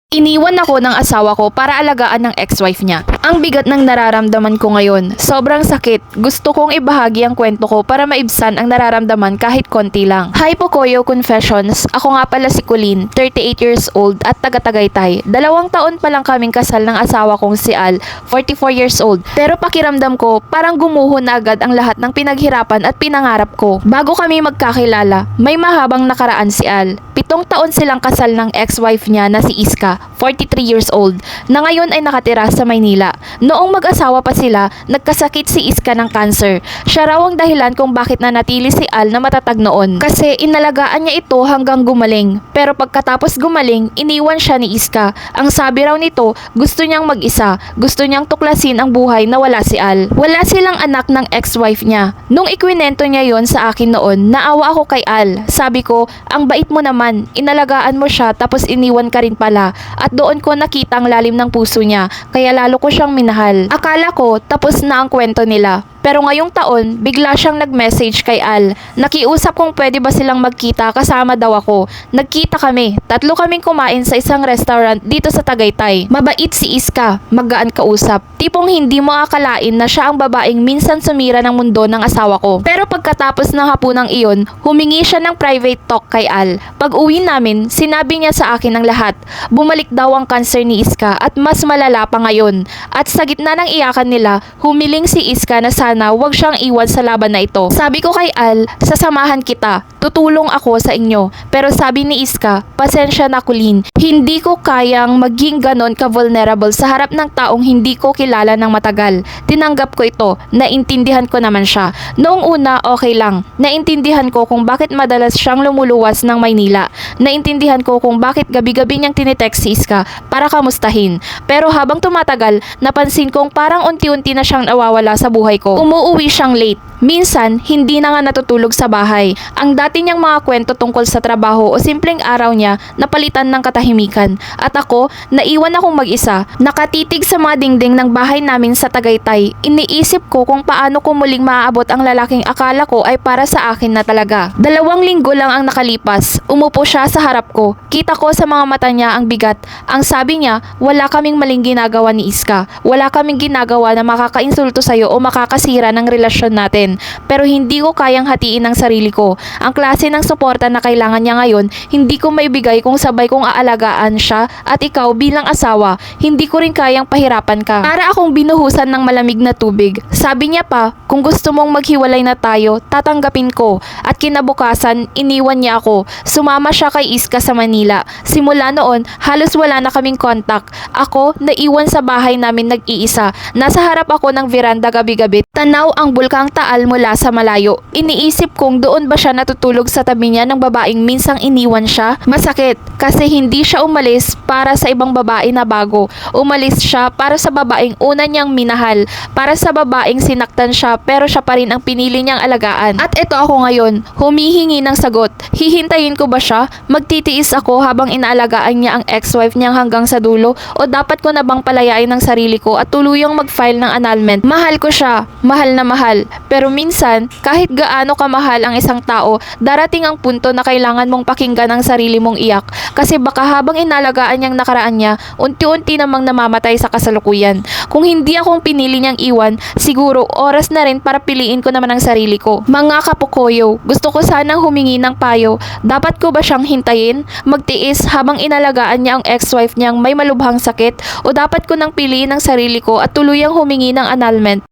Iniwan ako ng asawa ko para alagaan ng ex-wife niya. Ang bigat ng nararamdaman ko ngayon. Sobrang sakit. Gusto kong ibahagi ang kwento ko para maibsan ang nararamdaman kahit konti lang. Hi Pocoyo Confessions. Ako nga pala si Colleen, 38 years old at taga Tagaytay. 2 taon pa lang kaming kasal ng asawa kong si Al, 44 years old. Pero pakiramdam ko, parang gumuho na agad ang lahat ng pinaghirapan at pinangarap ko. Bago kami magkakilala, may mahabang nakaraan si Al. 7 taon silang kasal ng ex-wife niya na si Iska, 43 years old, na ngayon ay nakatira sa Maynila. Noong mag-asawa pa sila, nagkasakit si Iska ng cancer. Siya raw ang dahilan kung bakit nanatili si Al na matatag noon. Kasi inalagaan niya ito hanggang gumaling. Pero pagkatapos gumaling, iniwan siya ni Iska. Ang sabi raw nito, gusto niyang mag-isa. Gusto niyang tuklasin ang buhay na wala si Al. Wala silang anak ng ex-wife niya. Nung ikwinento niya yon sa akin noon, naawa ako kay Al. Sabi ko, ang bait mo naman, inalagaan mo siya tapos iniwan ka rin pala. At doon ko nakita ang lalim ng puso niya, kaya lalo ko siyang minahal. Akala ko tapos na ang kwento nila. Pero ngayong taon, bigla siyang nag-message kay Al. Nakiusap kung pwede ba silang magkita, kasama daw ako. Nagkita kami. 3 kaming kumain sa isang restaurant dito sa Tagaytay. Mabait si Iska, magaan kausap. Tipong hindi mo akalain na siya ang babaeng minsan sumira ng mundo ng asawa ko. Pero pagkatapos ng hapunang iyon, humingi siya ng private talk kay Al. Pag uwi namin, sinabi niya sa akin ang lahat. Bumalik daw ang cancer ni Iska at mas malala pa ngayon. At sa gitna ng iyakan nila, humiling si Iska na sana wag siyang iwan sa laban na ito. Sabi ko kay Al, sasamahan kita. Tutulong ako sa inyo. Pero sabi ni Iska, pasensya na Colleen. Hindi ko kayang maging ganon ka-vulnerable sa harap ng taong hindi ko kilala ng matagal. Tinanggap ko ito. Naintindihan ko naman siya. Noong una, okay lang. Naintindihan ko kung bakit madalas siyang lumuluwas ng Maynila. Naintindihan ko kung bakit gabi-gabi niyang tinitext si Iska para kamustahin. Pero habang tumatagal, napansin kong parang unti-unti na siyang nawawala sa buhay ko. Umuuwi siyang late. Minsan, hindi na nga natutulog sa bahay. Ang dati niyang mga kwento tungkol sa trabaho o simpleng araw niya, napalitan ng katahimikan. At ako, naiwan akong mag-isa. Nakatitig sa mga dingding ng bahay namin sa Tagaytay. Iniisip ko kung paano ko muling maaabot ang lalaking akala ko ay para sa akin na talaga. 2 linggo lang ang nakalipas. Umupo siya sa harap ko. Kita ko sa mga mata niya ang bigat. Ang sabi niya, wala kaming maling ginagawa ni Iska. Wala kaming ginagawa na makakainsulto sa'yo o makakasira ng relasyon natin. Pero hindi ko kayang hatiin ang sarili ko. Ang klase ng suporta na kailangan niya ngayon, hindi ko maibigay kung sabay kong aalagaan siya at ikaw bilang asawa, hindi ko rin kayang pahirapan ka. Para akong binuhusan ng malamig na tubig. Sabi niya pa, kung gusto mong maghiwalay na tayo, tatanggapin ko. At kinabukasan, iniwan niya ako. Sumama siya kay Iska sa Manila. Simula noon, halos wala na kaming kontak. Ako, naiwan sa bahay namin nag-iisa. Nasa harap ako ng veranda gabi-gabi. Tanaw ang bulkang Taal mula sa malayo. Iniisip kong doon ba siya natutulog sa tabi niya ng babaeng minsang iniwan siya? Masakit kasi hindi siya umalis para sa ibang babae na bago. Umalis siya para sa babaeng una niyang minahal, para sa babaeng sinaktan siya pero siya pa rin ang pinili niyang alagaan. At ito ako ngayon, humihingi ng sagot. Hihintayin ko ba siya? Magtitiis ako habang inaalagaan niya ang ex-wife niyang hanggang sa dulo? O dapat ko na bang palayain ng sarili ko at tuluyang mag-file ng annulment? Mahal ko siya, mahal na mahal. Pero minsan, kahit gaano kamahal ang isang tao, darating ang punto na kailangan mong pakinggan ang sarili mong iyak. Kasi baka habang inalagaan niyang nakaraan niya, unti-unti namang namamatay sa kasalukuyan. Kung hindi akong pinili niyang iwan, siguro oras na rin para piliin ko naman ang sarili ko. Mga kapokoyo, gusto ko sanang humingi ng payo. Dapat ko ba siyang hintayin? Magtiis habang inalagaan niya ang ex-wife niyang may malubhang sakit? O dapat ko nang piliin ang sarili ko at tuluyang humingi ng annulment?